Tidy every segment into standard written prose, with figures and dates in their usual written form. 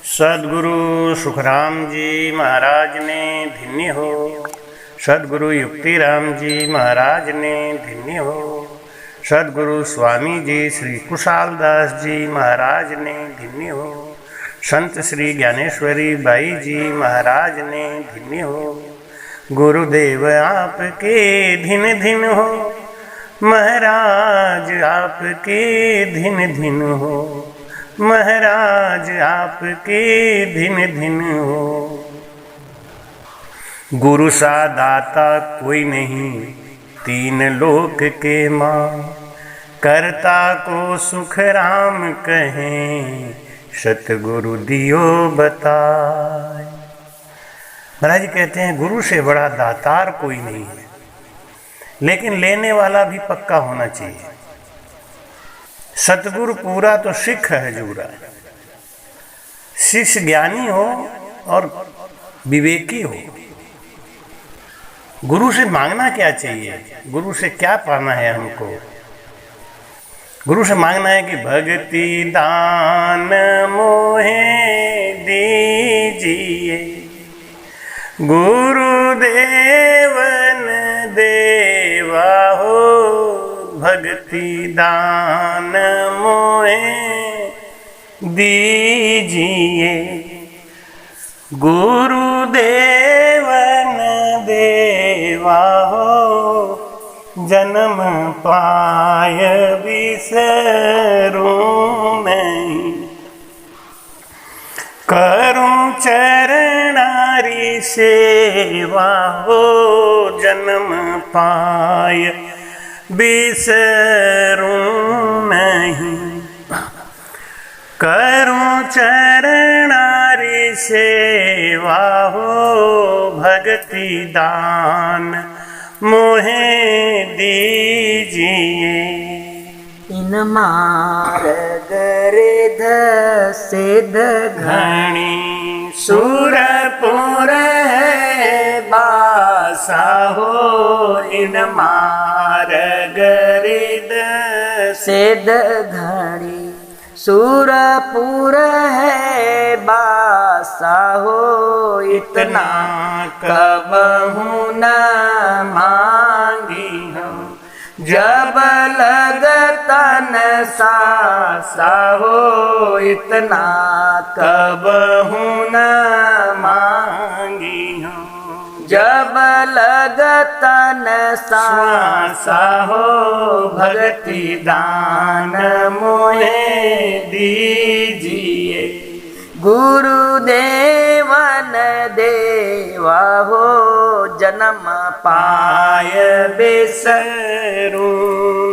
सदगुरु सुखराम जी महाराज ने धन्य हो। सदगुरु युक्तिराम जी महाराज ने धन्य हो। सदगुरु स्वामी जी श्री कुशालदास जी महाराज ने धन्य हो। संत श्री ज्ञानेश्वरी बाई जी महाराज ने धन्य हो। गुरुदेव आपके धिन धिन हो, महाराज आपके धिन धिन हो, महाराज आपके धिन धिन हो। गुरु सा दाता कोई नहीं, तीन लोक के माँ, करता को सुख राम कहें, सतगुरु दियो बताए। महाराज जी कहते हैं गुरु से बड़ा दातार कोई नहीं है, लेकिन लेने वाला भी पक्का होना चाहिए। सतगुरु पूरा तो सिख है जूरा। शिष्य ज्ञानी हो और विवेकी हो। गुरु से मांगना क्या चाहिए? गुरु से क्या पाना है हमको? गुरु से मांगना है कि भक्ति दान मोहे दीजिए, गुरुदेवन देवा हो, भक्ति दान मोहे दीजिए, गुरुदेवन देवा हो, जन्म पाय बिसरूं नहीं, करूं चरणारी सेवा हो, जन्म पाय बिसरूं नहीं, करूं चरणारी सेवा हो, भक्ति दान मोहे दीजिए। इन मार्ग रिध सिद्ध घणी, सुरपुर है बासा हो, इन मार्ग रिध सिद्ध घणी, सुरपुर है बासा हो, इतना कबहू न मांगी हम, जब लगतन सासा हो, इतना कबहू न मांगी हम, जब लगतन सासा हो, भक्ति दान मोहे दीजिए, गुरुदेवन देवा हो, जन्म पाय बिसरूं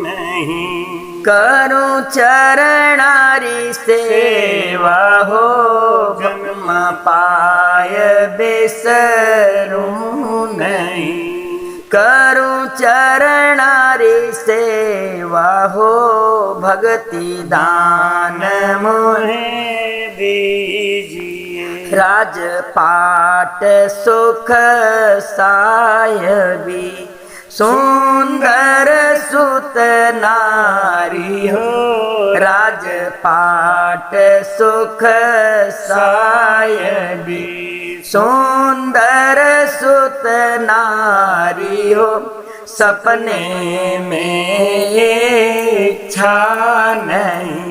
नहीं, करूं चरणारी सेवा हो, जन्म पाय बिसरूं नहीं, करूं चरणारी सेवा हो, भक्ति दान मोहे दीजिए। राजपाट सुख सायबी, सुंदर सुत नारी हो, राजपाट सुख सायबी, सुंदर सुत नारी हो, सपने में इच्छा नहीं,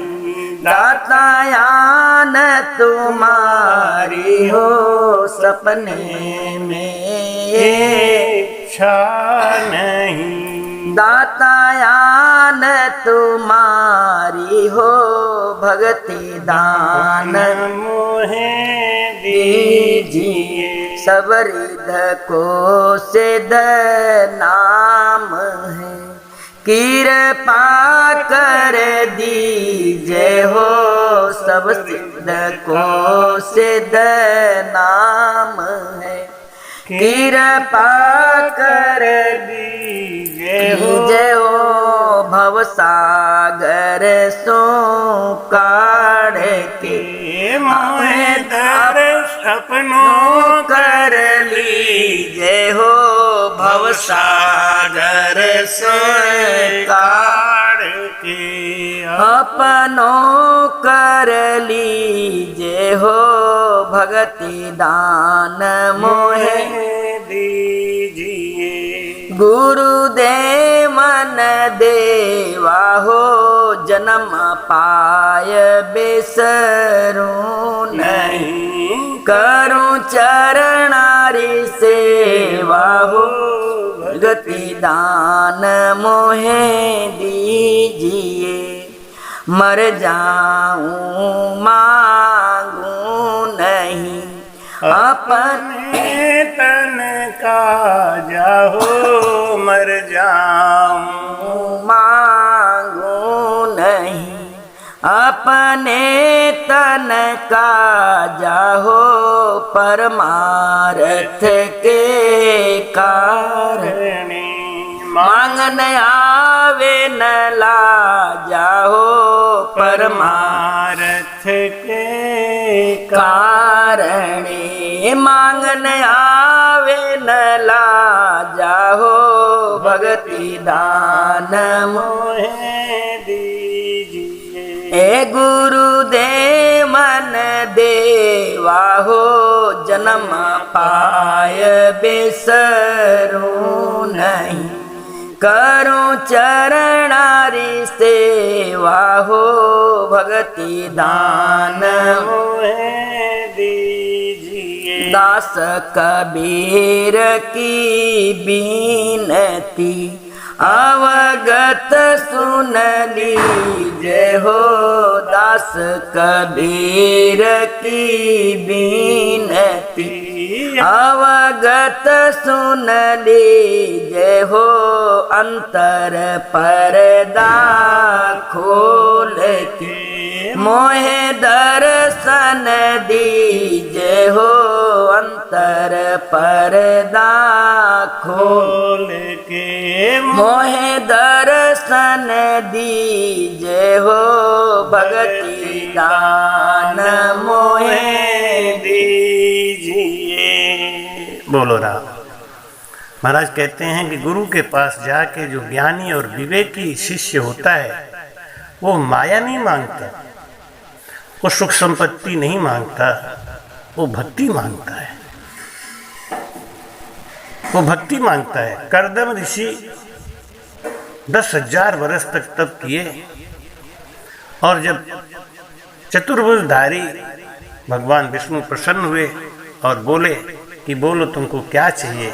दातायान तुम्हारी हो, सपने में इच्छा नहीं, दातायान तुम्हारी हो, भक्ति दान मोहे दीजिए। सब रिध को सिद्ध नाम है, कृपा कर दीजिए हो, सब सिद्ध को सिद्ध नाम है, कृपा कर दीजिए हो, भवसागर सो काढ़ के मोहे दर्श अपनों कर लीजिए हो, भवसागर से काढ़ के अपनों कर लीजे हो भगति दान मोहे दीजिए। गुरुदेव मन देवा हो जन्म पाय बेसरूं नहीं करूं चरणारी सेवा हो भगति दान मोहे दीजिए। मर जाऊं मांगूं नहीं अपने तन का जाहो मर जाऊं मांगूं नहीं अपने तन का जाहो परमार्थ के कारण मांगन आवे न ला जाहो परमार्थ के कारण मांगन आवे न ला जाहो भगति दान मोहे दीजिए। ए गुरुदेव मन देवा हो जन्म पाय बेसरूं नहीं करूं चरणारी सेवा हो भगति दान मोहे दीजिए। दास कबीर की बीनती अवगत सुन लीजे हो दास कबीर की बीनती अवगत सुन लीजे हो अंतर पर्दा खोल के मोहे दर्शन दीजे हो अंतर पर्दा खोल के मोहे दर्शन दीजे हो भगति दान मोहे दीजिए। बोलो राम। महाराज कहते हैं कि गुरु के पास जाके जो ज्ञानी और विवेकी शिष्य होता है वो माया नहीं मांगता, वो सुख संपत्ति नहीं मांगता, वो भक्ति मांगता है। वो भक्ति मांगता है। कर्दम ऋषि 10,000 वर्ष तक तप किए और जब चतुर्भुजधारी भगवान विष्णु प्रसन्न हुए और बोले कि बोलो तुमको क्या चाहिए।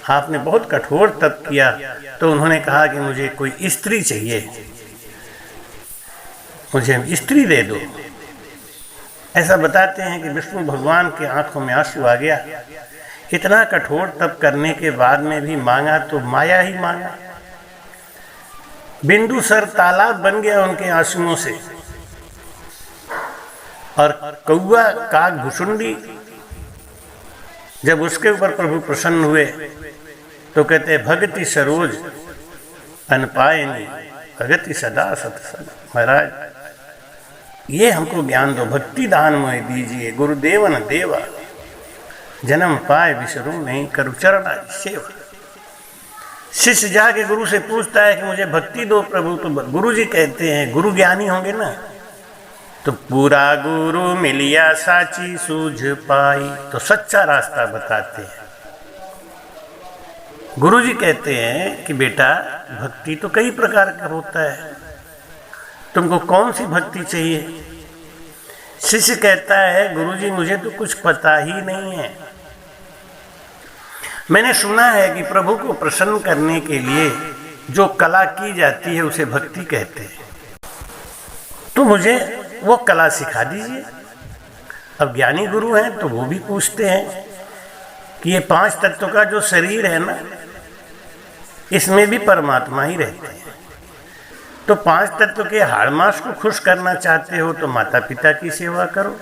आपने बहुत कठोर तप किया तो उन्होंने कहा कि मुझे कोई स्त्री चाहिए, मुझे स्त्री दे दो। ऐसा बताते हैं कि विष्णु भगवान के आंखों में आंसू आ गया। इतना कठोर तप करने के बाद में भी मांगा तो माया ही मांगा। बिंदुसर तालाब बन गया उनके आंसुओं से। और कौआ काग भुसुंडी जब उसके ऊपर प्रभु प्रसन्न हुए तो कहते भगति सरोज अनपायनी भगति सदा सत्संग। महाराज ये हमको ज्ञान दो, भक्ति दान मोहे दीजिए। गुरुदेव न देवा जन्म पाए विसरू नहीं करु चरण सेवा। शिष्य जाके गुरु से पूछता है कि मुझे भक्ति दो प्रभु, तो गुरु जी कहते हैं, गुरु ज्ञानी होंगे ना, तो पूरा गुरु मिलिया साची सूझ पाई, तो सच्चा रास्ता बताते हैं। गुरु जी कहते हैं कि बेटा भक्ति तो कई प्रकार का होता है, तुमको कौन सी भक्ति चाहिए। शिष्य कहता है गुरुजी मुझे तो कुछ पता ही नहीं है, मैंने सुना है कि प्रभु को प्रसन्न करने के लिए जो कला की जाती है उसे भक्ति कहते हैं, तो मुझे वो कला सिखा दीजिए। अब ज्ञानी गुरु हैं तो वो भी पूछते हैं कि ये 5 तत्वों का जो शरीर है ना, इसमें भी परमात्मा ही रहते हैं, तो 5 तत्व के हाड़ मास को खुश करना चाहते हो तो माता पिता की सेवा करो,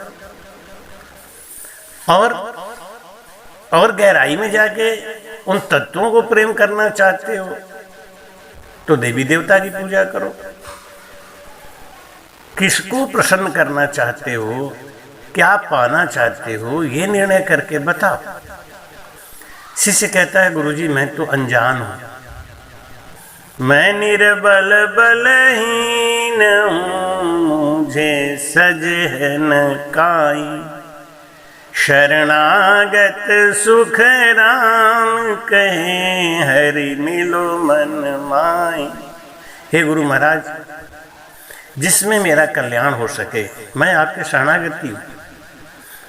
और गहराई में जाके उन तत्वों को प्रेम करना चाहते हो तो देवी देवता की पूजा करो। किसको प्रसन्न करना चाहते हो, क्या पाना चाहते हो, ये निर्णय करके बताओ। शिष्य कहता है गुरुजी मैं तो अनजान हूं, मैं निर्बल बलहीन मुझे सजन काई, शरणागत सुख राम कहे हरि मिलो मन माई। हे गुरु महाराज, जिसमें मेरा कल्याण हो सके, मैं आपके शरणागति हूँ,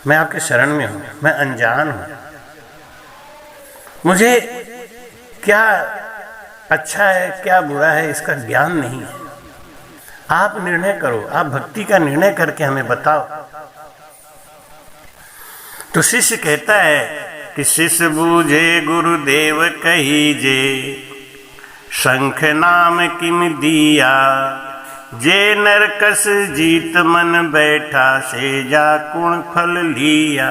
मैं आपके शरण में हूँ, मैं अनजान हूँ, मुझे क्या अच्छा है क्या बुरा है इसका ज्ञान नहीं है। आप निर्णय करो, आप भक्ति का निर्णय करके हमें बताओ। तो शिष्य कहता है कि शिष्य बूझे गुरुदेव कहीजे, शंख नाम किम दिया, जे नरकस जीत मन बैठा, से जा कुण फल लिया।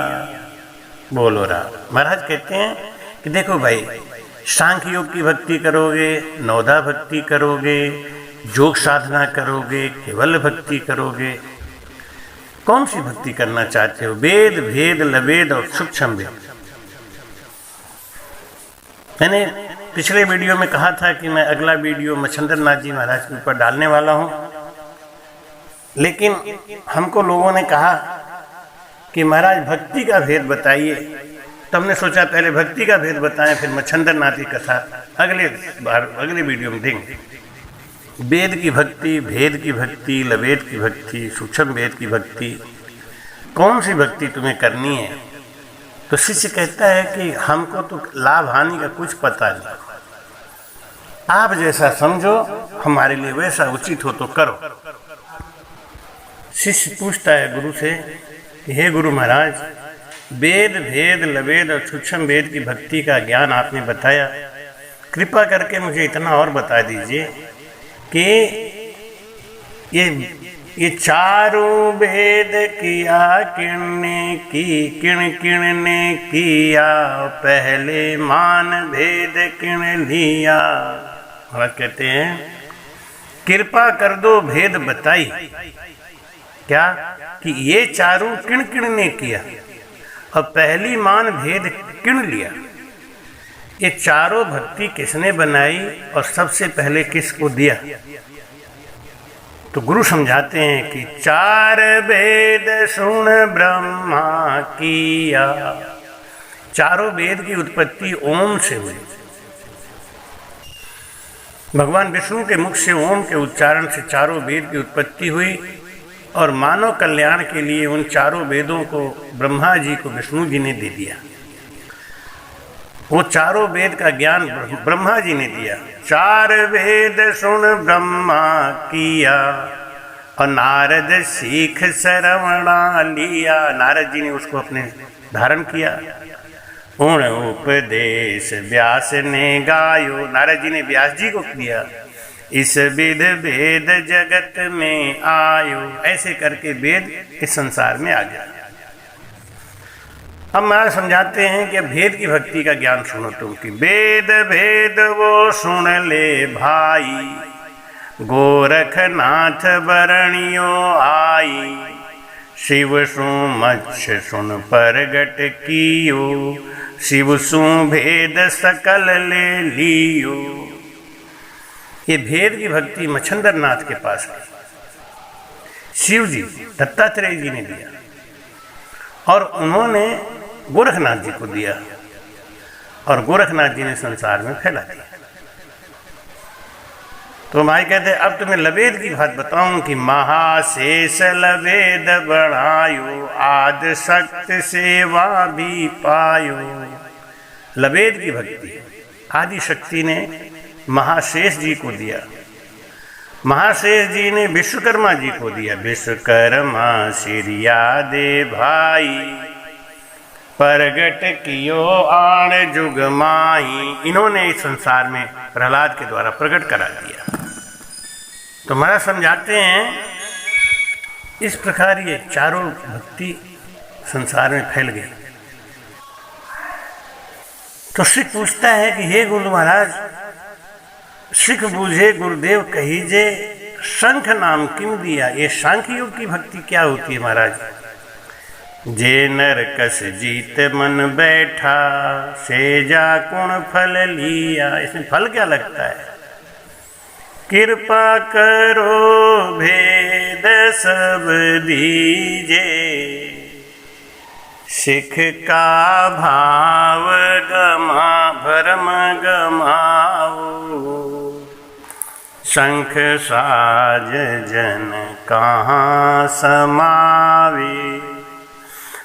बोलो राम। महाराज कहते हैं कि देखो भाई, सांख्य योग की भक्ति करोगे, नवधा भक्ति करोगे, योग साधना करोगे, केवल भक्ति करोगे, कौन सी भक्ति करना चाहते हो? वेद, भेद, लवेद और सूक्ष्म वेद। मैंने पिछले वीडियो में कहा था कि मैं अगला वीडियो मच्छिंद्र नाथ जी महाराज के ऊपर डालने वाला हूँ, लेकिन हमको लोगों ने कहा कि महाराज भक्ति का भेद बताइए। तो हमने सोचा पहले भक्ति का भेद बताएं, फिर मच्छिंद्र नाथ की कथा अगले वीडियो में देंगे। वेद की भक्ति, भेद की भक्ति, लवेद की भक्ति, सूक्ष्म वेद की भक्ति, कौन सी भक्ति तुम्हें करनी है? तो शिष्य कहता है कि हमको तो लाभ हानि का कुछ पता नहीं, आप जैसा समझो, हमारे लिए वैसा उचित हो तो करो। शिष्य पूछता है गुरु से कि हे गुरु महाराज, वेद, भेद, लवेद और सूक्ष्म वेद की भक्ति का ज्ञान आपने बताया, कृपा करके मुझे इतना और बता दीजिए कि ये चारों भेद किया किणने की, किण ने किया, पहले मान भेद किण लिया। और कहते हैं कृपा कर दो भेद बताई, क्या कि ये चारों किण ने किया और पहली मान भेद किण लिया। ये चारों भक्ति किसने बनाई और सबसे पहले किसको दिया? तो गुरु समझाते हैं कि चार वेद सुन ब्रह्मा किया। चारों वेद की उत्पत्ति ओम से हुई। भगवान विष्णु के मुख से ओम के उच्चारण से चारों वेद की उत्पत्ति हुई और मानव कल्याण के लिए उन चारों वेदों को ब्रह्मा जी को विष्णु जी ने दे दिया। वो चारों वेद का ज्ञान ब्रह्मा जी ने दिया। चार वेद सुन ब्रह्मा किया और नारद सीख श्रवणा लिया। नारद जी ने उसको अपने धारण किया। उन उपदेश व्यास ने गायो। नारद जी ने व्यास जी को दिया। इस विध वेद जगत में आयो। ऐसे करके वेद इस संसार में आ गया। हम महाराज समझाते हैं कि भेद की भक्ति का ज्ञान सुनो तुम कि वेद भेद वो सुन ले भाई, गोरखनाथ बरणियो आई। शिव सु मच्छ सुन परगट कियो, शिव सु भेद सकल ले लियो। ये भेद की भक्ति मच्छिंद्र नाथ के पास है। शिव जी दत्तात्रेय जी ने दिया और उन्होंने गोरखनाथ जी को दिया और गोरखनाथ जी ने संसार में फैला दिया। तो माई कहते अब तुम्हें लवेद की बात बताऊं कि महाशेष लवेद बढ़ायो, आद शक्ति सेवा भी पायो। लवेद की भक्ति आदि शक्ति ने महाशेष जी को दिया। महाशेष जी ने विश्वकर्मा जी को दिया। विश्वकर्मा सिरिया दे भाई, परगट कियो आण जुग माही। इन्होंने इस संसार में प्रहलाद के द्वारा प्रकट करा दिया। तो महाराज समझाते हैं इस प्रकार ये चारों भक्ति संसार में फैल गई। तो सिख पूछता है कि हे गुरु महाराज, सिख बूझे गुरुदेव कहीजे, शंख नाम किम दिया। ये सांख्य योग की भक्ति क्या होती है महाराज? जे नरकस जीत मन बैठा, से जा कुण फल लिया। इसमें फल क्या लगता है कृपा करो भेद सब दीजे, सिख का भाव गमा भरम गमाओ, शंख साज जन कहाँ समावे,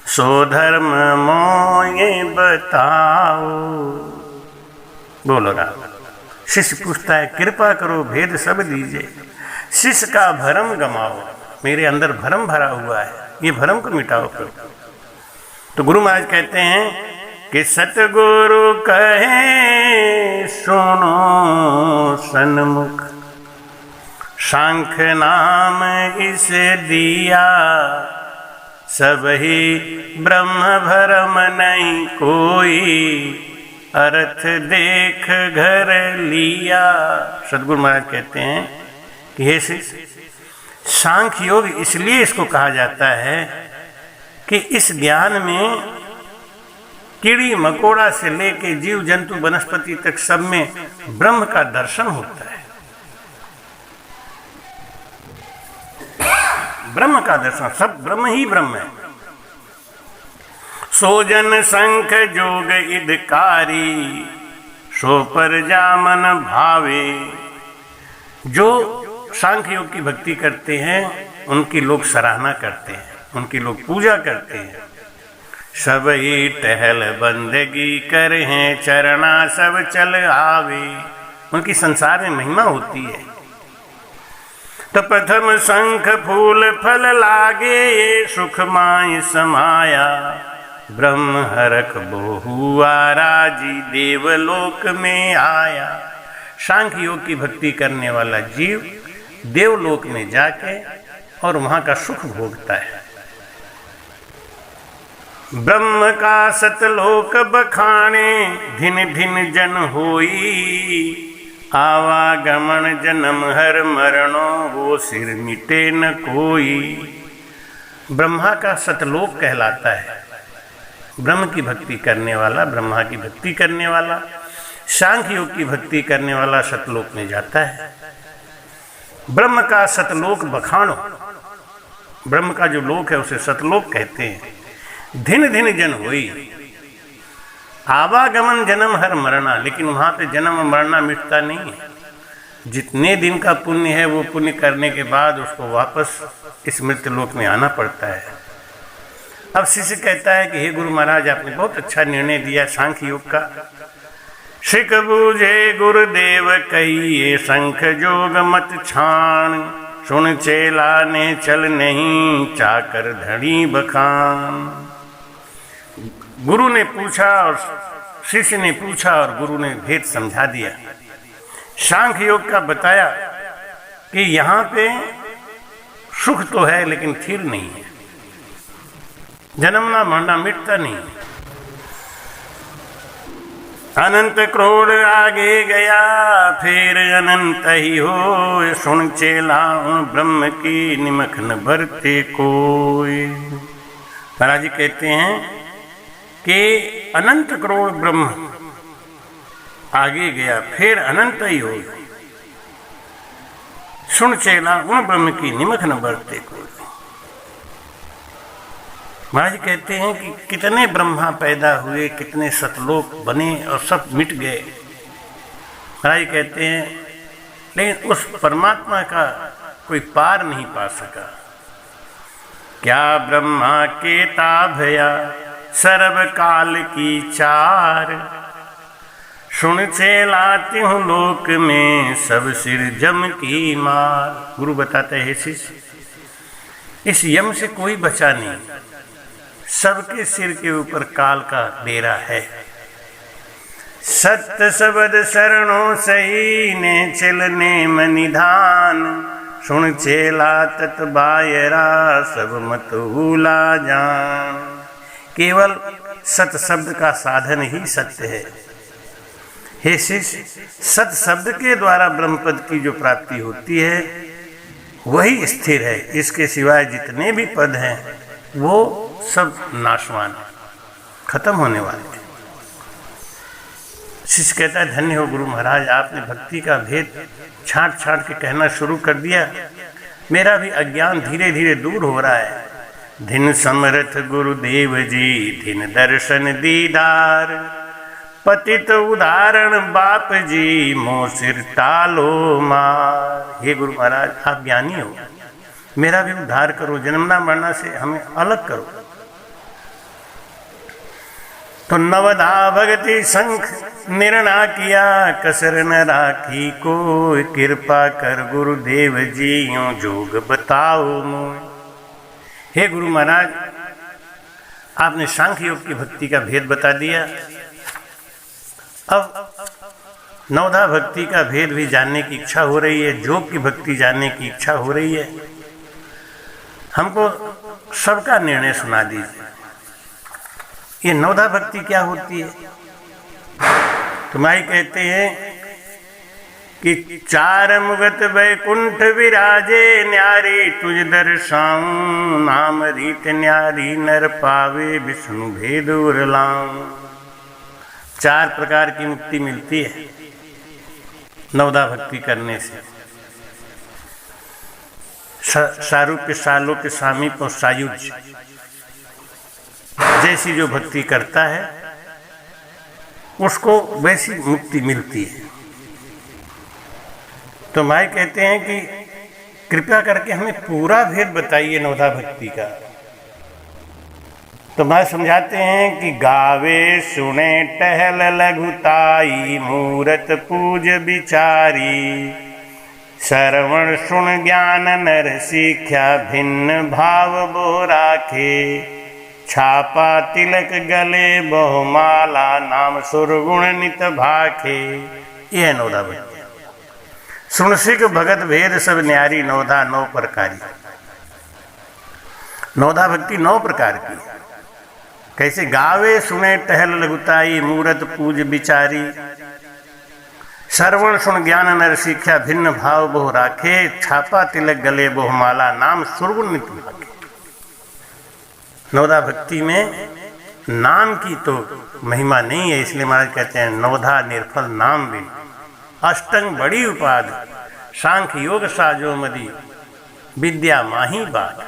सो धर्म मोये बताओ। बोलो राम। शिष्य पूछता है कृपा करो भेद सब दीजिए, शिष्य का भरम गमाओ, मेरे अंदर भरम भरा हुआ है, ये भरम को मिटाओ करो। तो गुरु महाराज कहते हैं कि सतगुरु कहे सुनो सन्मुख, शंख नाम इसे दिया, सब ही ब्रह्म भरम नहीं कोई, अर्थ देख घर लिया। सद्गुरु महाराज कहते हैं कि हे शिष्य, सांख्य योग इसलिए इसको कहा जाता है कि इस ज्ञान में कीड़ी मकोड़ा से लेके जीव जंतु वनस्पति तक सब में ब्रह्म का दर्शन होता है। ब्रह्म का दर्शन, सब ब्रह्म ही ब्रह्म है। सोजन संख जोग इदकारी, सो पर जामन भावे। जो सांख्य योग की भक्ति करते हैं उनकी लोग सराहना करते हैं, उनकी लोग पूजा करते हैं। सब ही टहल बंदगी करें, चरणा सब चल आवे। उनकी संसार में महिमा होती है। तो प्रथम शंख फूल फल लागे, सुख माय समाया, ब्रह्म हरक बहुआ राजी, देवलोक में आया। सांख्य योग की भक्ति करने वाला जीव देवलोक में जाके और वहां का सुख भोगता है। ब्रह्म का सतलोक बखाने, धिन धिन जन होई, आवागमन जन्म हर मरणो, वो सिर मिटे न कोई। ब्रह्मा का सतलोक कहलाता है। ब्रह्म की भक्ति करने वाला, ब्रह्मा की भक्ति करने वाला, सांख्य योग की भक्ति करने वाला सतलोक में जाता है। ब्रह्म का सतलोक बखानो, ब्रह्म का जो लोक है उसे सतलोक कहते हैं। धिन धिन जन होई, आवागमन जन्म हर मरना, लेकिन वहां पे जन्म मरना मिटता नहीं है। जितने दिन का पुण्य है वो पुण्य करने के बाद उसको वापस इस मृत्यु लोक में आना पड़ता है। अब शिष्य कहता है कि हे गुरु महाराज, आपने बहुत अच्छा निर्णय दिया सांख्य योग का। शिक बूझे गुरुदेव कहिए, शंख जोग मत छान, सुन चेला ने चल नहीं, चाकर धड़ी बखान। गुरु ने पूछा और शिष्य ने पूछा और गुरु ने भेद समझा दिया। सांख्य योग का बताया कि यहाँ पे सुख तो है लेकिन स्थिर नहीं है, जन्मना मरना मिटता नहीं। अनंत क्रोध आगे गया, फिर अनंत ही हो, सुन चेला ब्रह्म की निमख न भरते कोई। महाराज जी कहते हैं कि अनंत करोड़ ब्रह्म आगे गया, फिर अनंत ही हो, सुन चेला उन ब्रह्म की निमख न भरते कोई। महाराज कहते हैं कि कितने ब्रह्मा पैदा हुए, कितने सतलोक बने और सब मिट गए। महाराज कहते हैं लेकिन उस परमात्मा का कोई पार नहीं पा सका। क्या ब्रह्मा के ताभया, सर्व काल की चार, सुन चेलाती हूँ लोक में, सब सिर जम की मार। गुरु बताते हैं शिष्य, इस यम से कोई बचा नहीं, सबके सिर के ऊपर काल का डेरा है। सत्य शब्द शरणों सही ने, चलने में निधान, सुन चेला तत बायरा, सब मत भूला जान। केवल सत शब्द का साधन ही सत्य है। हे शिष्य, सत शब्द के द्वारा ब्रह्मपद की जो प्राप्ति होती है वही स्थिर है। इसके सिवाय जितने भी पद हैं वो सब नाशवान, खत्म होने वाले हैं। शिष्य कहता है, धन्य हो गुरु महाराज, आपने भक्ति का भेद छांट छांट के कहना शुरू कर दिया। मेरा भी अज्ञान धीरे धीरे दूर हो रहा है। धिन समर्थ गुरुदेव जी, धिन दर्शन दीदार, पतित उदाहरण बाप जी, मोह सिर टालो मार। हे गुरु महाराज, आप ज्ञानी हो, मेरा भी उद्धार करो, जन्मना मरना से हमें अलग करो। तो नवधा भगति शंख निर्णा किया, कसर न राखी को, कृपा कर गुरुदेव जी, यूं जोग बताओ मोय। हे गुरु महाराज, आपने सांख्य योग की भक्ति का भेद बता दिया। अब नवधा भक्ति का भेद भी जानने की इच्छा हो रही है, योग की भक्ति जानने की इच्छा हो रही है। हमको सबका निर्णय सुना दीजिए, ये नवधा भक्ति क्या होती है। तो माई कहते हैं कि चार मुगत वैकुंठ विराजे, न्यारी तुझ दर्शाऊं, नाम रीत न्यारी नर पावे, विष्णु भेद उरलाऊं। 4 प्रकार की मुक्ति मिलती है नवधा भक्ति करने से। सारूप्य, सालोक्य, सामीप्य और सायुज्य जैसी जो भक्ति करता है उसको वैसी मुक्ति मिलती है। तो माई कहते हैं कि कृपया करके हमें पूरा भेद बताइए नवधा भक्ति का। तो माई समझाते हैं कि गावे सुने टहल लघुताई, मूरत पूज विचारी, श्रवण सुन ज्ञान नर सीख्या, भिन्न भाव बो राखे, छापा तिलक गले बहुमाला, नाम सुरगुण नित भाखे। यह नवधा भक्ति। सुन सिख भगत भेद सब न्यारी, नवधा 9 प्रकारी। नवधा भक्ति 9 प्रकार की। कैसे? गावे सुने टहल लघुताई, मूरत पूज विचारी, श्रवण सुन ज्ञान नर सीख्या, भिन्न भाव बहु राखे, छापा तिलक गले बहुमाला, नाम सुरगुण नित भाखे। नवधा भक्ति में नाम की तो महिमा नहीं है, इसलिए महाराज कहते हैं नवधा निर्फल नाम भी। अष्टंग बड़ी उपाद, सांख्य योग साजो मदी, विद्या माही बात।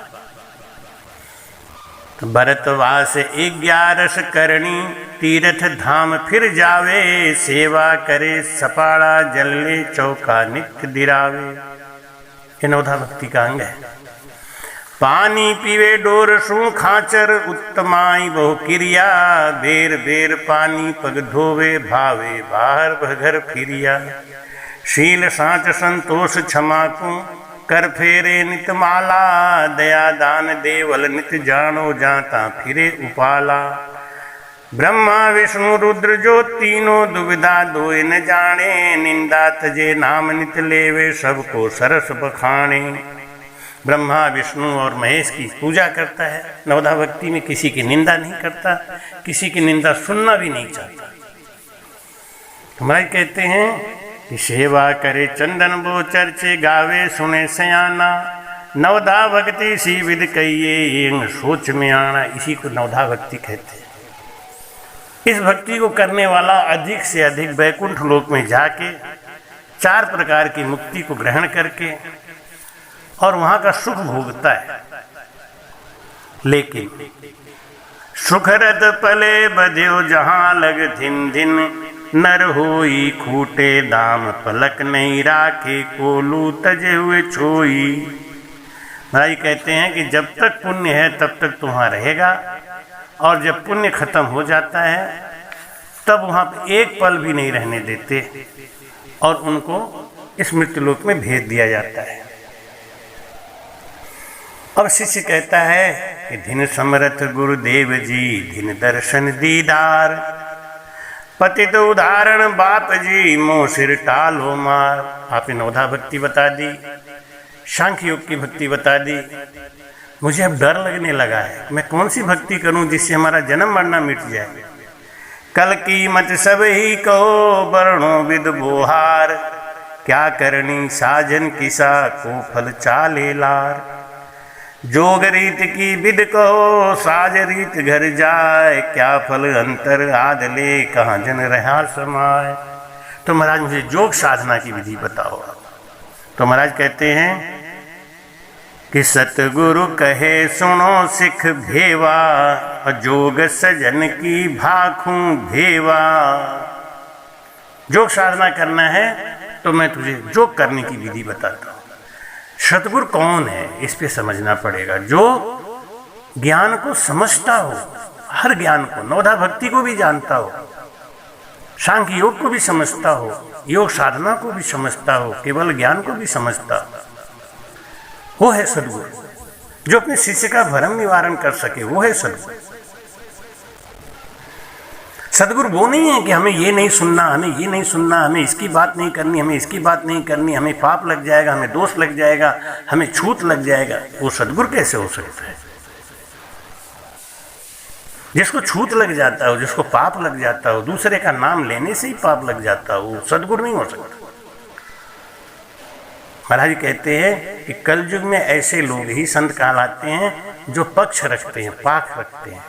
तो भरतवास 11 करणी, तीर्थ धाम फिर जावे, सेवा करे सपाड़ा, जलले चौका नित्य दिरावे। ये नवधा भक्ति का अंग है। पानी पीवे डोर सू खाचर, उत्तमाई बहु क्रिया, बेर बेर पानी पग धोवे, भावे बाहर भगर फिरिया, शील साच संतोष क्षमा को, कर फेरे नित माला, दया दान देवल नित जानो, जाता फिरे उपाला, ब्रह्मा विष्णु रुद्र जो तीनों, दुविधा दोय न जाने, निंदा तजे नाम नित लेवे, सबको सरस बखाने। ब्रह्मा विष्णु और महेश की पूजा करता है, नवधा भक्ति में किसी की निंदा नहीं करता, किसी की निंदा सुनना भी नहीं चाहता। हमारे कहते हैं कि सेवा करे चंदन बो चर्चे, गावे सुने सयाना, नवधा भक्ति सी विद कहिए, सोच में आना। इसी को नवधा भक्ति कहते हैं। इस भक्ति को करने वाला अधिक से अधिक वैकुंठ लोक में जाके 4 प्रकार की मुक्ति को ग्रहण करके और वहां का सुख भोगता है। लेकिन सुखरत पले बध्यो, जहां लग धिन धिन, नर होई खूटे दाम, पलक नहीं राखे, कोलू तजे हुए छोई। भाई कहते हैं कि जब तक पुण्य है तब तक तो वहाँ रहेगा, और जब पुण्य खत्म हो जाता है तब वहाँ पे एक पल भी नहीं रहने देते और उनको इस मृत्युलोक में भेज दिया जाता है। अब शिष्य कहता है कि धिन समर्थ गुरुदेव जी, धिन दर्शन दीदार, पतित उदाहरण बाप जी, मोह सिर टालो मार। आपने नवधा भक्ति बता दी, सांख्य योग की भक्ति बता दी। मुझे अब डर लगने लगा है, मैं कौन सी भक्ति करूं जिससे हमारा जन्म मरना मिट जाए। कल की मत सब ही कहो, वर्णो विद बोहार, क्या करनी साजन किसा को फल चाले लार। जोग रीत की विद कहो, साज रीत घर जाए, क्या फल अंतर आदले, कहाँ जन रहा समाए। तो महाराज मुझे जोग साधना की विधि बताओ। तो महाराज कहते हैं कि सतगुरु कहे सुनो सिख भेवा, जोग सजन की भाखूं भेवा। जोग साधना करना है तो मैं तुझे जोग करने की विधि बताता हूँ। सतगुरु कौन है इस पे समझना पड़ेगा। जो ज्ञान को समझता हो, हर ज्ञान को, नवधा भक्ति को भी जानता हो, सांख्य योग को भी समझता हो, योग साधना को भी समझता हो, केवल ज्ञान को भी समझता हो, वो है सद्गुरु। जो अपने शिष्य का भ्रम निवारण कर सके, वो है सद्गुरु। सद्गुरु वो नहीं है कि हमें ये नहीं सुनना, हमें ये नहीं सुनना, हमें इसकी बात नहीं करनी, हमें इसकी बात नहीं करनी, हमें पाप लग जाएगा, हमें दोष लग जाएगा, हमें छूत लग जाएगा। वो सद्गुरु कैसे हो सकता है? जिसको छूत लग जाता हो, जिसको पाप लग जाता हो, दूसरे का नाम लेने से ही पाप लग जाता हो, वो सद्गुरु नहीं हो सकता। महाराज कहते हैं कि कलयुग में ऐसे लोग ही संत कहलाते हैं जो पक्ष रखते हैं, पाख रखते हैं।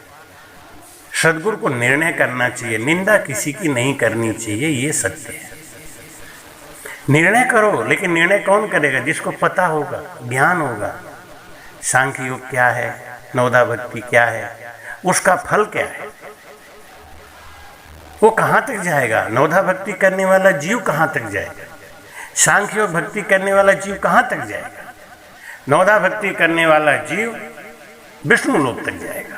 सद्गुरु को निर्णय करना चाहिए, निंदा किसी की नहीं करनी चाहिए, ये सत्य है। निर्णय करो, लेकिन निर्णय कौन करेगा? जिसको पता होगा, ज्ञान होगा, सांख्य योग क्या है, नवधा भक्ति क्या है, उसका फल क्या है, वो कहाँ तक जाएगा। नवधा भक्ति करने वाला जीव कहाँ तक जाएगा, सांख्य योग भक्ति करने वाला जीव कहाँ तक जाएगा। नवधा भक्ति करने वाला जीव विष्णु लोक तक जाएगा,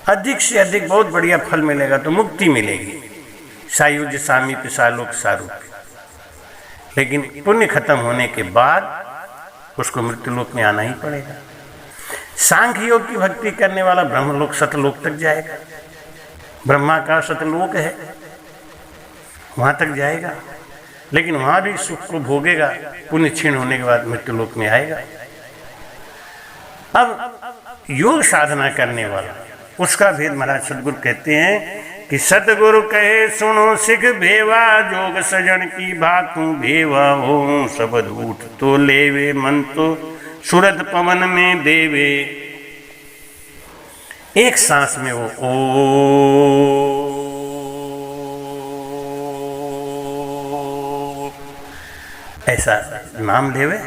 अधिक से अधिक बहुत बढ़िया फल मिलेगा, तो मुक्ति मिलेगी, सायुज्य सामीप्य सालोक सारूप्य। लेकिन पुण्य खत्म होने के बाद उसको मृत्युलोक में आना ही पड़ेगा। सांख्य योग की भक्ति करने वाला ब्रह्मलोक सतलोक तक जाएगा, ब्रह्मा का सतलोक है, वहां तक जाएगा, लेकिन वहां भी सुख को भोगेगा, पुण्य क्षीण होने के बाद मृत्युलोक में आएगा। अब योग साधना करने वाला, उसका भेद महाराज सदगुरु कहते हैं कि सतगुरु कहे सुनो सिख भेवा, जोग सजन की भातू भेवा हो। शब्द उठ तो लेवे, मन तो सूरत पवन में देवे। एक सांस में वो ओ ऐसा नाम लेवे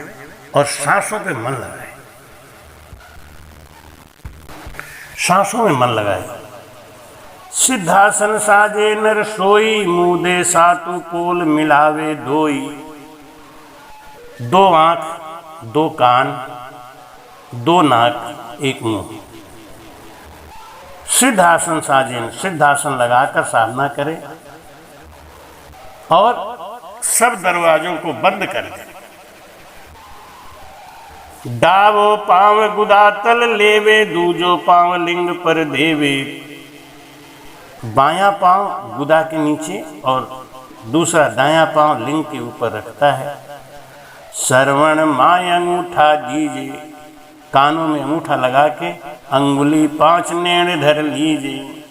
और सांसों पे मन लगाए, सांसों में मन लगाए। सिद्धासन साजे नर सोई, मुदे सातु कोल मिलावे धोई। दो आंख, दो कान, दो नाक, एक मुंह। सिद्धासन साजे, सिद्धासन लगाकर साधना करे और सब दरवाजों को बंद कर दे। डावो पांव गुदातल लेवे, दूजो पांव लिंग पर देवे। बायां पांव गुदा के नीचे और दूसरा दायां पांव लिंग के ऊपर रखता है। श्रवण माय अंगूठा दीजिए, कानों में अंगूठा लगा के अंगुली 5 नैन धर लीजिए।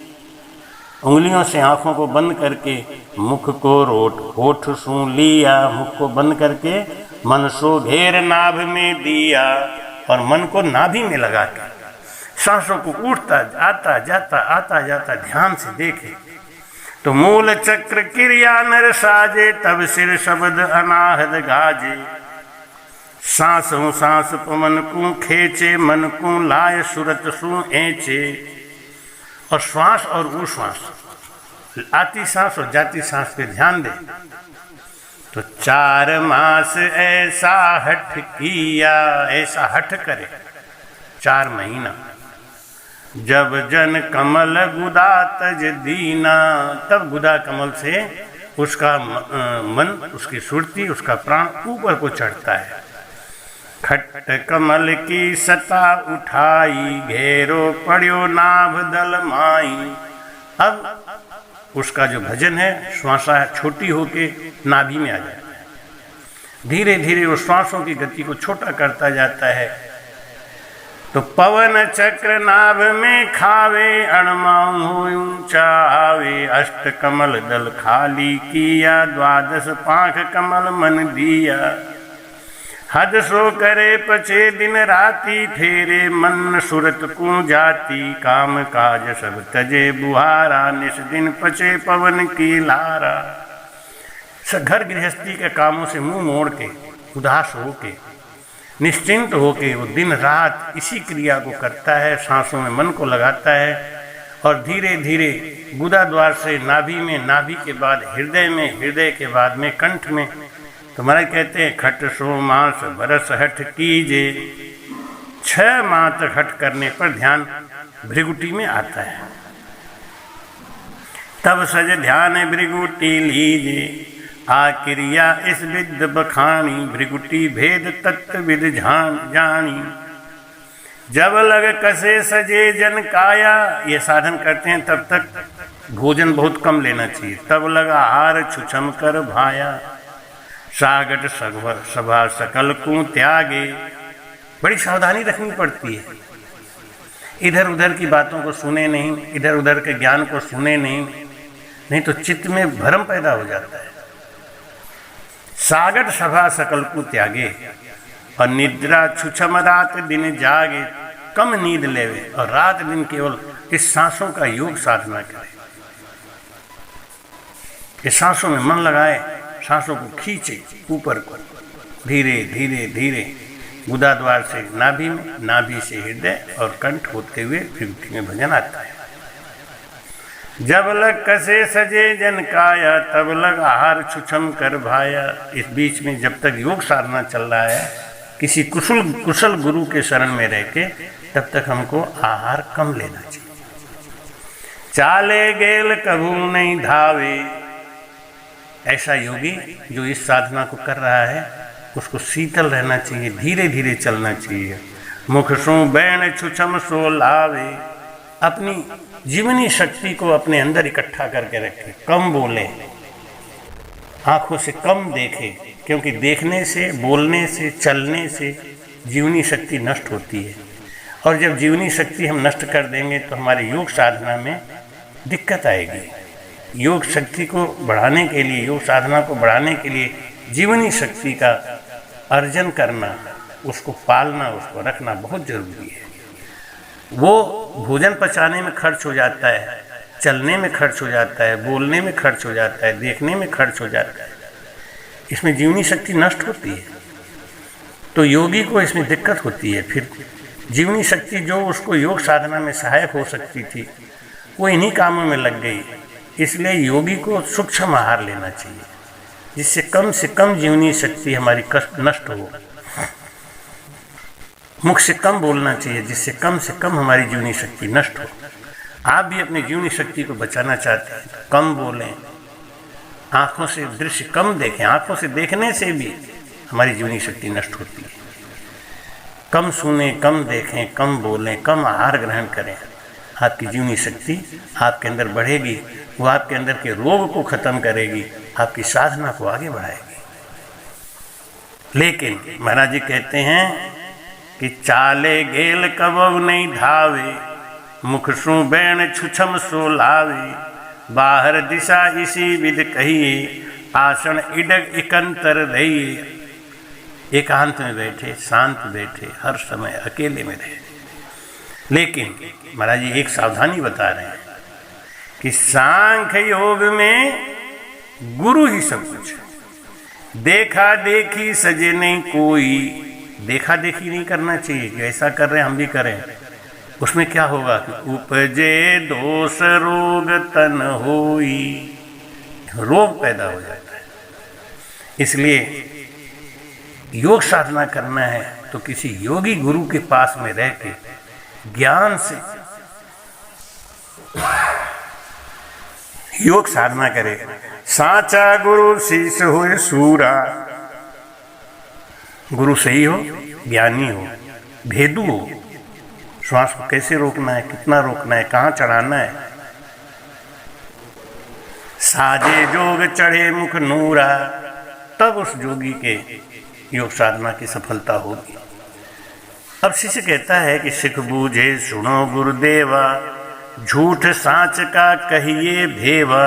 उंगलियों से आंखों को बंद करके मुख को होठ सू लिया, मुख को बंद करके मन सो घेर नाभ में दिया और मन को नाभि में लगा के सांसों को उठता आता जाता आता जाता ध्यान से देखे तो मूल चक्र क्रिया नर साजे, तब सिर शब्द अनाहद गाजे। सांसों सांस पवन को खेचे, मन को लाय सुरत सू एचे। और श्वास और उश्वास, आती सांस और जाती सांस पे ध्यान दे। तो 4 मास ऐसा हठ किया, ऐसा हठ करे 4 महीना। जब जन कमल गुदा तज दीना, तब गुदा कमल से उसका मन, उसकी सुरती, उसका प्राण ऊपर को चढ़ता है। खट कमल की सता उठाई, घेरो पड़ियो नाभ दल माई। अब उसका जो भजन है, श्वासा छोटी होके नाभि में आ जाता है। धीरे धीरे वो श्वासों की गति को छोटा करता जाता है। तो पवन चक्र नाभ में खावे, अणमाऊ हो ऊंचा आवे। अष्ट कमल दल खाली किया, 12 पांख कमल मन दिया। हद सो करे पछे दिन राती, फेरे मन सुरत को जाती, काम काज सब तजे बुहारा, निस दिन पछे पवन की लारा। घर गृहस्थी के कामों से मुंह मोड़ के, उदास होके, निश्चिंत होके वो दिन रात इसी क्रिया को करता है, सांसों में मन को लगाता है और धीरे धीरे गुदा द्वार से नाभि में, नाभि के बाद हृदय में, हृदय के बाद में कंठ में। तो महाराज कहते हैं खट सो मास बरस हठ कीजे, 6 माह तक हठ करने पर ध्यान भृगुटी में आता है। तब सज ध्यान भृगुटी लीजे, आ क्रिया इस विद बखानी, भृगुटी भेद तत्व विद जानी। जब लग कसे सजे जन काया, ये साधन करते हैं तब तक भोजन बहुत कम लेना चाहिए। तब लगा आहार छुछम कर भाया, सागट सभा सकल को त्यागे। बड़ी सावधानी रखनी पड़ती है, इधर उधर की बातों को सुने नहीं, इधर उधर के ज्ञान को सुने नहीं तो चित्त में भ्रम पैदा हो जाता है। सागट सभा सकल को त्यागे और निद्रा छुछम रात दिन जागे। कम नींद लेवे और रात दिन केवल इस सांसों का योग साधना करे, इस सांसों में मन लगाए, सांसों को खींचे ऊपर को, धीरे धीरे धीरे गुदा द्वार से नाभि में, नाभि से हृदय और कंठ होते हुए भृगुटी में भजन आता है। जब लग कसे सजे जन काया, तब लग आहार छुछम कर भाया। इस बीच में जब तक योग साधना चल रहा है, किसी कुशल गुरु के शरण में रह के, तब तक हमको आहार कम लेना चाहिए। चाले गेल कभू नहीं धावे, ऐसा योगी जो इस साधना को कर रहा है उसको शीतल रहना चाहिए, धीरे धीरे चलना चाहिए। मुख सो बैण छुछम सो लावे, अपनी जीवनी शक्ति को अपने अंदर इकट्ठा करके रखे, कम बोले, आंखों से कम देखे, क्योंकि देखने से, बोलने से, चलने से जीवनी शक्ति नष्ट होती है। और जब जीवनी शक्ति हम नष्ट कर देंगे तो हमारे योग साधना में दिक्कत आएगी। योग शक्ति को बढ़ाने के लिए, योग साधना को बढ़ाने के लिए जीवनी शक्ति का अर्जन करना, उसको पालना, उसको रखना बहुत जरूरी है। वो भोजन पचाने में खर्च हो जाता है, चलने में खर्च हो जाता है, बोलने में खर्च हो जाता है, देखने में खर्च हो जाता है, इसमें जीवनी शक्ति नष्ट होती है। तो योगी को इसमें दिक्कत होती है। फिर जीवनी शक्ति जो उसको योग साधना में सहायक हो सकती थी, वो इन्हीं कामों में लग गई। इसलिए योगी को सूक्ष्म आहार लेना चाहिए, जिससे कम से कम जीवनी शक्ति हमारी नष्ट हो। मुख से कम बोलना चाहिए, जिससे कम से कम हमारी जीवनी शक्ति नष्ट हो। आप भी अपनी जीवनी शक्ति को बचाना चाहते हैं तो कम बोलें, आँखों से दृश्य कम देखें। आँखों से देखने से भी हमारी जीवनी शक्ति नष्ट होती है। कम सुने, कम देखें, कम बोलें, कम आहार ग्रहण करें, आपकी जीवनी शक्ति आपके अंदर बढ़ेगी, वो आपके अंदर के रोग को खत्म करेगी, आपकी साधना को आगे बढ़ाएगी। लेकिन महाराज जी कहते हैं कि चाले गेल कबव नहीं धावे, मुख सु बैण छुछम सो लावे, बाहर दिशा इसी विद कहिए, आसन इडग इकंतर रहिए। एकांत में बैठे, शांत बैठे, हर समय अकेले में रहे। लेकिन महाराज जी एक सावधानी बता रहे हैं कि सांख्य योग में गुरु ही सब कुछ है, देखा देखी सजे नहीं कोई। देखा देखी नहीं करना चाहिए कि ऐसा कर रहे हैं हम भी करें, उसमें क्या होगा कि उपजे दोष रोग तन होई, रोग पैदा हो जाता है। इसलिए योग साधना करना है तो किसी योगी गुरु के पास में रह के ज्ञान से योग साधना करे। साचा गुरु शीश होए सूरा, गुरु सही हो, ज्ञानी हो, भेदू हो, श्वास को कैसे रोकना है, कितना रोकना है, कहाँ चढ़ाना है। साजे जोग चढ़े मुख नूरा, तब उस जोगी के योग साधना की सफलता होगी। अब शिष्य कहता है कि सिख बूझे सुनो गुरुदेवा, झूठ साँच का कहिए भेवा,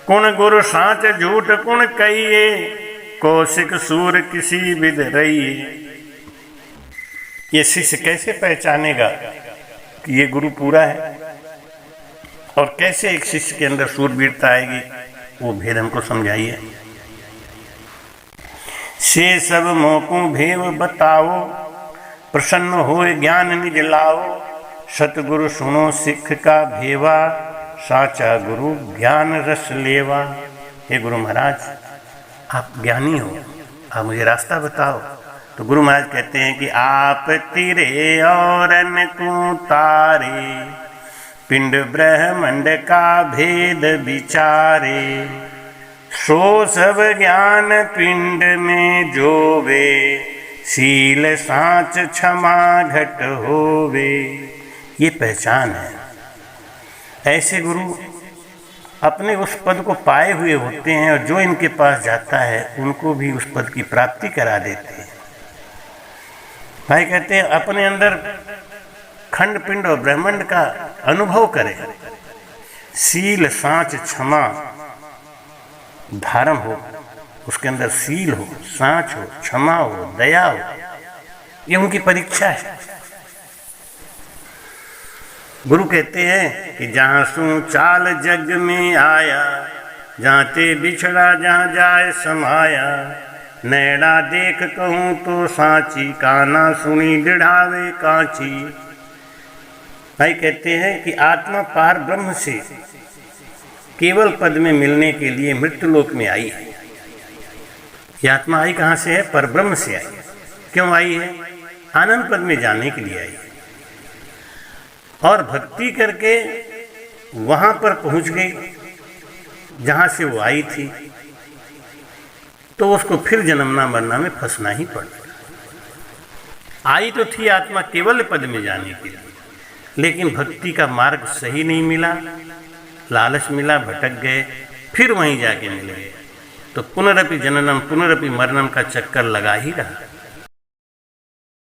कुण गुरु साँच झूठ कुण कहिए, कौशिक सूर किसी विद रही। ये शिष्य कैसे पहचानेगा कि ये गुरु पूरा है, और कैसे एक शिष्य के अंदर सूरवीरता आएगी, वो भेद हमको समझाइए। से सब मोकू भेव बताओ, प्रसन्न होए ज्ञान निज लाओ। सतगुरु सुनो सिख का भेवा, साचा गुरु ज्ञान रस लेवा। हे गुरु महाराज, आप ज्ञानी हो, आप मुझे रास्ता बताओ। तो गुरु महाराज कहते हैं कि आप तिरे और को तारे, पिंड ब्रह्मंड का भेद विचारे। सो सब ज्ञान पिंड में जोवे, शील साच क्षमा घट होवे। ये पहचान है। ऐसे गुरु अपने उस पद को पाए हुए होते हैं, और जो इनके पास जाता है उनको भी उस पद की प्राप्ति करा देते हैं। भाई कहते हैं अपने अंदर खंड पिंड और ब्रह्मांड का अनुभव करे, शील साच क्षमा धारण हो, उसके अंदर शील हो, साच हो, क्षमा हो, दया हो। ये उनकी परीक्षा है। गुरु कहते हैं कि जहाँ सू चाल जग में आया, जहाँ ते बिछड़ा जहाँ जाए समाया। नैना देख कहूँ तो साची, काना सुनी दृढ़ावे कांची। भाई कहते हैं कि आत्मा पार ब्रह्म से केवल पद में मिलने के लिए मृत्युलोक में आई है। ये आत्मा आई कहाँ से है? पर ब्रह्म से आई है। क्यों आई है? आनंद पद में जाने के लिए आई है, और भक्ति करके वहाँ पर पहुँच गई जहाँ से वो आई थी। तो उसको फिर जन्मना मरना में फंसना ही पड़ा। आई तो थी आत्मा केवल पद में जाने के लिए, लेकिन भक्ति का मार्ग सही नहीं मिला, लालच मिला, भटक गए, फिर वहीं जाके मिल गए। तो पुनरपि जननम पुनरपि मरणम का चक्कर लगा ही रहा।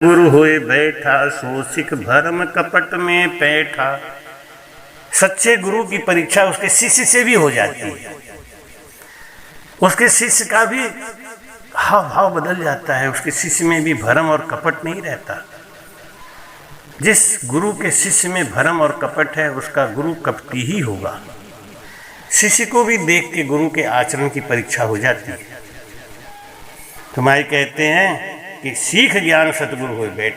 गुरु होए बैठा, सो सिख भरम कपट में बैठा। सच्चे गुरु की परीक्षा उसके शिष्य से भी हो जाती है। उसके शिष्य का भी हाव भाव बदल जाता है, उसके शिष्य में भी भरम और कपट नहीं रहता। जिस गुरु के शिष्य में भरम और कपट है, उसका गुरु कपटी ही होगा। शिष्य को भी देख के गुरु के आचरण की परीक्षा हो जाती है। तुम्हारे कहते हैं कि सीख ज्ञान सतगुरु हो बैठ,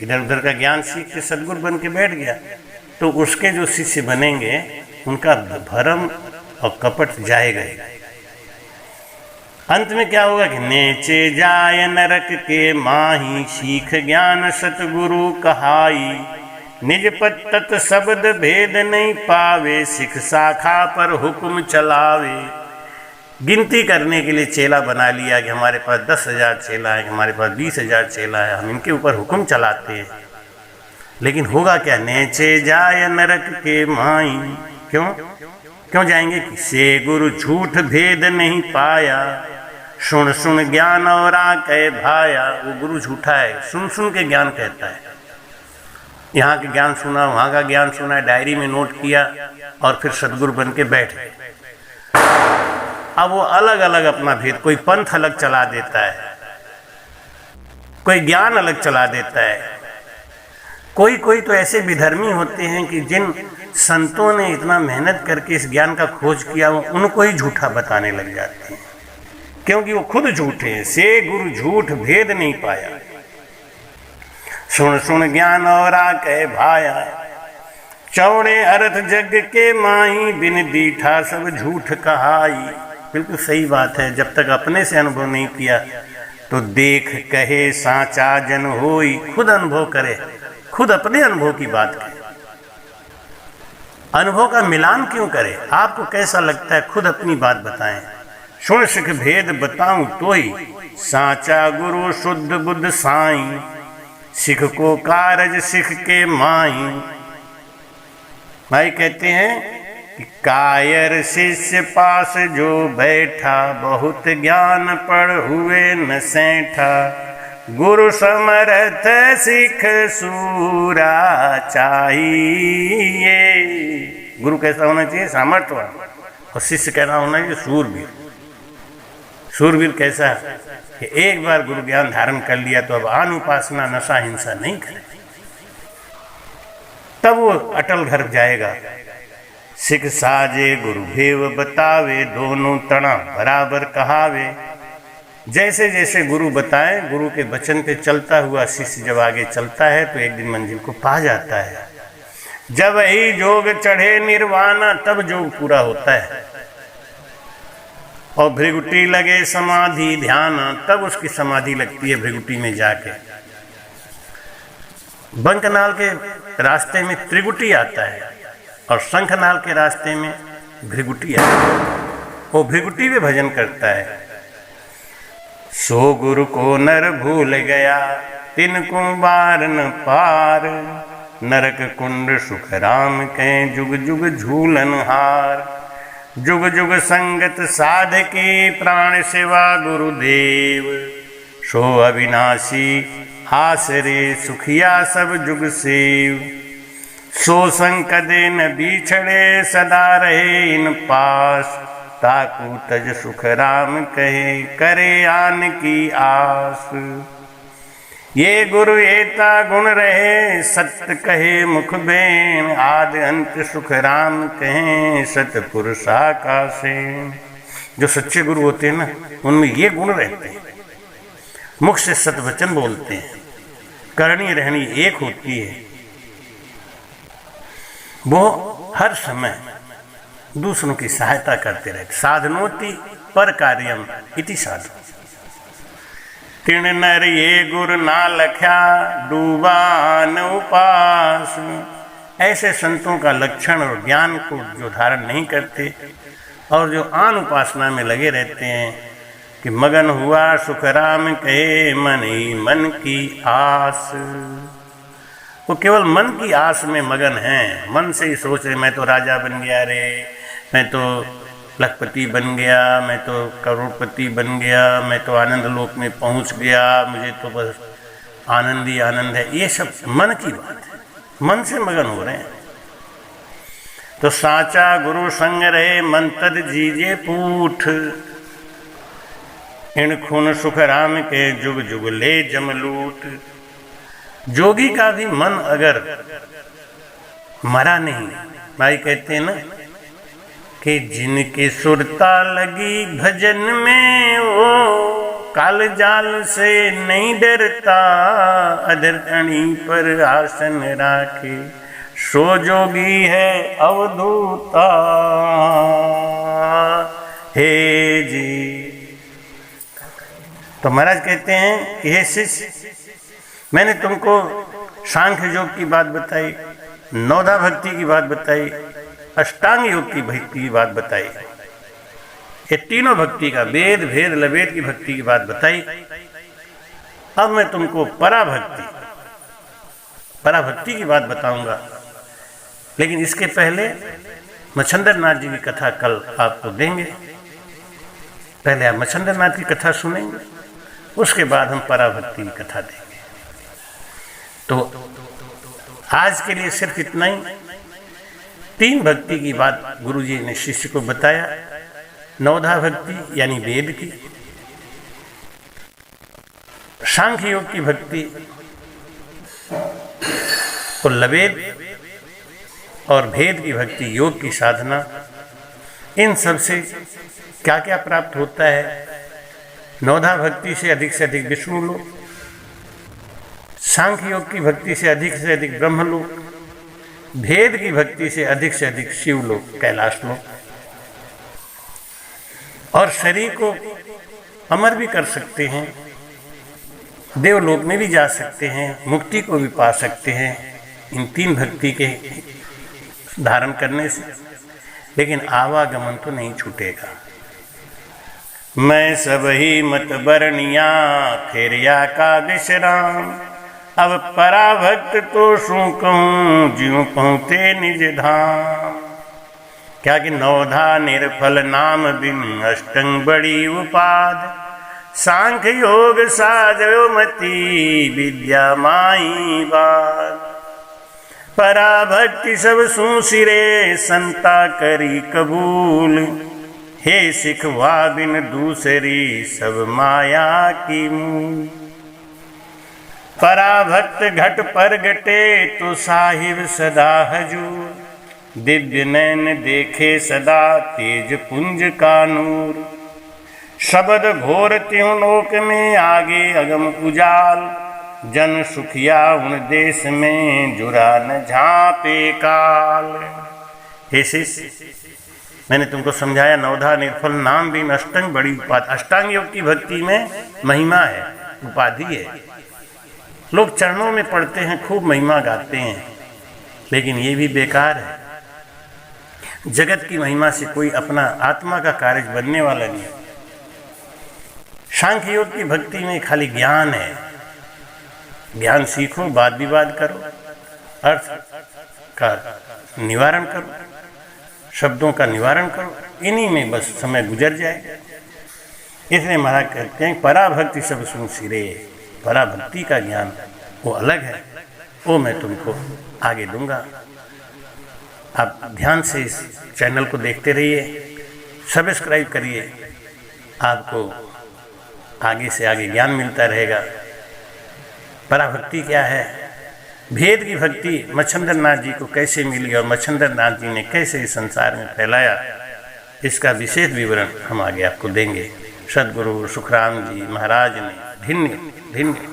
इधर उधर का ज्ञान सीख के सतगुरु बन के बैठ गया, तो उसके जो शिष्य बनेंगे उनका भरम और कपट जाएगा। अंत में क्या होगा कि नेचे जाय नरक के माही, सीख ज्ञान सतगुरु कहाई। निज पद तत् शब्द भेद नहीं पावे, सिख शाखा पर हुक्म चलावे। गिनती करने के लिए चेला बना लिया कि हमारे पास 10,000 चेला है, हमारे पास 20,000 चेला है, हम इनके ऊपर हुक्म चलाते हैं। लेकिन होगा क्या? नेचे जाय नरक के माई। क्यों जाएंगे? से गुरु झूठ भेद नहीं पाया, सुन सुन ज्ञान और कह भाया। वो गुरु झूठा है, सुन सुन के ज्ञान कहता है। यहाँ के ज्ञान सुना, वहाँ का ज्ञान सुना, डायरी में नोट किया, और फिर सदगुरु बन के बैठ गए। अब वो अलग अलग अपना भेद, कोई पंथ अलग चला देता है, कोई ज्ञान अलग चला देता है। कोई तो ऐसे विधर्मी होते हैं कि जिन संतों ने इतना मेहनत करके इस ज्ञान का खोज किया, वो उनको ही झूठा बताने लग जाते हैं, क्योंकि वो खुद झूठे हैं। से गुरु झूठ भेद नहीं पाया, सुन सुन ज्ञान और कह भाया। चौड़े अर्थ जग के माही, बिन दीठा सब झूठ कहाई। बिल्कुल सही बात है। जब तक अपने से अनुभव नहीं किया तो देख कहे साचा जन होई। खुद अनुभव करे, खुद अपने अनुभव की बात करे। अनुभव का मिलान क्यों करे? आपको कैसा लगता है, खुद अपनी बात बताएं। सुन सिख भेद बताऊं तोई, साचा गुरु शुद्ध बुद्ध साईं। सिख को कारज सिख के माई। भाई कहते हैं कि कायर शिष्य पास जो बैठा, बहुत ज्ञान पढ़ हुए न सैठा। गुरु समर्थ सिख सूरा चाहिए। गुरु कैसा होना चाहिए? सामर्थ्यवान। और शिष्य कहना होना चाहिए सूरवीर। शूरवीर कैसा कि एक बार गुरु ज्ञान धारण कर लिया तो अब आन उपासना नशा हिंसा नहीं करे, तब वो अटल घर जाएगा। सिख साजे गुरु भेव बतावे, दोनों तना बराबर कहावे। जैसे जैसे गुरु बताए, गुरु के वचन पे चलता हुआ शिष्य जब आगे चलता है तो एक दिन मंजिल को पा जाता है। जब ही जोग चढ़े निर्वाणा, तब जोग पूरा होता है और भृगुटी लगे समाधि ध्यान, तब उसकी समाधि लगती है भृगुटी में जाके। बंकनाल के रास्ते में त्रिगुटी आता है और शंखनाल के रास्ते में भृगुटी आता है। वो भृगुटी में भजन करता है। सो गुरु को नर भूल गया, तिनको बार न पार। नरक कुंड सुख राम के, जुग जुग झूलन हार। जुग जुग संगत साधके, प्राण सेवा गुरुदेव। सो अविनाशी आसरे, सुखिया सब जुग सेव। सो संकदे न बिछड़े, सदा रहे इन पास। ताकू तज सुख राम कहे, करे आन की आस। ये गुरु एता गुण रहे, सत्य कहे मुख बेन। आदि अंत सुख राम कहे, सतपुरुष आकाशे। जो सच्चे गुरु होते हैं ना, उनमें ये गुण रहते हैं। मुख से सत्य वचन बोलते हैं, करनी रहनी एक होती है। वो हर समय दूसरों की सहायता करते रहते। साधनोति पर कार्यम इति साधन। तिण नर ये गुर ना लख्या, डूबा न उपास। ऐसे संतों का लक्षण और ज्ञान को जो धारण नहीं करते और जो आन उपासना में लगे रहते हैं कि मगन हुआ सुख राम कहे, मन ही मन की आस। वो केवल मन की आस में मगन हैं। मन से ही सोच रहे मैं तो राजा बन गया रे, मैं तो लखपति बन गया, मैं तो करोड़पति बन गया, मैं तो आनंद लोक में पहुंच गया, मुझे तो बस आनंद ही आनंद है। ये सब मन की बात है, मन से मगन हो रहे हैं। तो साचा गुरु संग रहे, मन तद जीजे पूठ। इन खून सुख राम के, जुग जुग ले जमलूट। जोगी का भी मन अगर मरा नहीं, भाई कहते हैं ना कि जिनके सुरता लगी भजन में, वो काल जाल से नहीं डरता। अधर अणी पर आसन राखे, सो जोगी है अवधूता। हे जी। तो महाराज कहते हैं कि हे शिष्य, मैंने तुमको सांख्य योग की बात बताई, नौधा भक्ति की बात बताई, अष्टांग योग की भक्ति की बात बताई। ये तीनों भक्ति का, वेद भेद लवेद की भक्ति की बात बताई। अब मैं तुमको पराभक्ति की बात बताऊंगा। लेकिन इसके पहले मच्छंदर नाथ जी की कथा कल आपको देंगे। पहले आप मच्छंदर नाथ की कथा सुनेंगे, उसके बाद हम पराभक्ति की कथा देंगे। तो आज के लिए सिर्फ इतना ही। तीन भक्ति की बात गुरुजी ने शिष्य को बताया। नवधा भक्ति यानी वेद की, सांख्य योग की भक्ति को लवेद, और भेद की भक्ति योग की साधना। इन सब से क्या क्या प्राप्त होता है? नवधा भक्ति से अधिक विष्णु लोक, सांख्य योग की भक्ति से अधिक ब्रह्म लोक, भेद की भक्ति से अधिक शिव लोक, कैलाश लोक। और शरीर को अमर भी कर सकते हैं, देवलोक में भी जा सकते हैं, मुक्ति को भी पा सकते हैं इन तीन भक्ति के धारण करने से। लेकिन आवागमन तो नहीं छूटेगा। मैं सब ही मत बरनिया, फेरिया का विश्राम। अब पराभक्त तो शू कहूँ, ज्यों पहुँचे निज धाम। क्या कि नवधा निर्फल नाम बिन, अष्टंग बड़ी उपाद। सांख्य योग साधयो मति, विद्या माई बात। पराभक्ति सब सू सिरे, संता करी कबूल। हे सिखवा बिन दूसरी सब माया की मूल। पराभक्त घट पर घटे तो साहिब सदा हजूर। दिव्य नैन देखे सदा तेज पुंज का नूर। शब्द घोर त्यों लोक में आगे अगम उजाल। जन सुखिया उन देश में जुरा न झापे काल। हे शिष्य, मैंने तुमको समझाया नवधा निर्फल नाम भी अष्टांग बड़ी उपाधि। अष्टांग योग की भक्ति में महिमा है, उपाधि है। लोग चरणों में पढ़ते हैं, खूब महिमा गाते हैं, लेकिन ये भी बेकार है। जगत की महिमा से कोई अपना आत्मा का कार्य बनने वाला नहीं। सांख्य योग की भक्ति में खाली ज्ञान है। ज्ञान सीखो, वाद विवाद करो, अर्थ का निवारण करो, शब्दों का निवारण करो, इन्हीं में बस समय गुजर जाए। इसलिए महाराज कहते हैं पराभक्ति सब सुन सिरे। पराभक्ति का ज्ञान वो अलग है, वो मैं तुमको आगे दूंगा। आप ध्यान से इस चैनल को देखते रहिए, सब्सक्राइब करिए, आपको आगे से आगे ज्ञान मिलता रहेगा। पराभक्ति क्या है, भेद की भक्ति मच्छिंद्र नाथ जी को कैसे मिली और मच्छिंद्र नाथ जी ने कैसे इस संसार में फैलाया, इसका विशेष विवरण हम आगे आपको देंगे। सद्गुरु सुखराम जी महाराज ने धन्य धन्य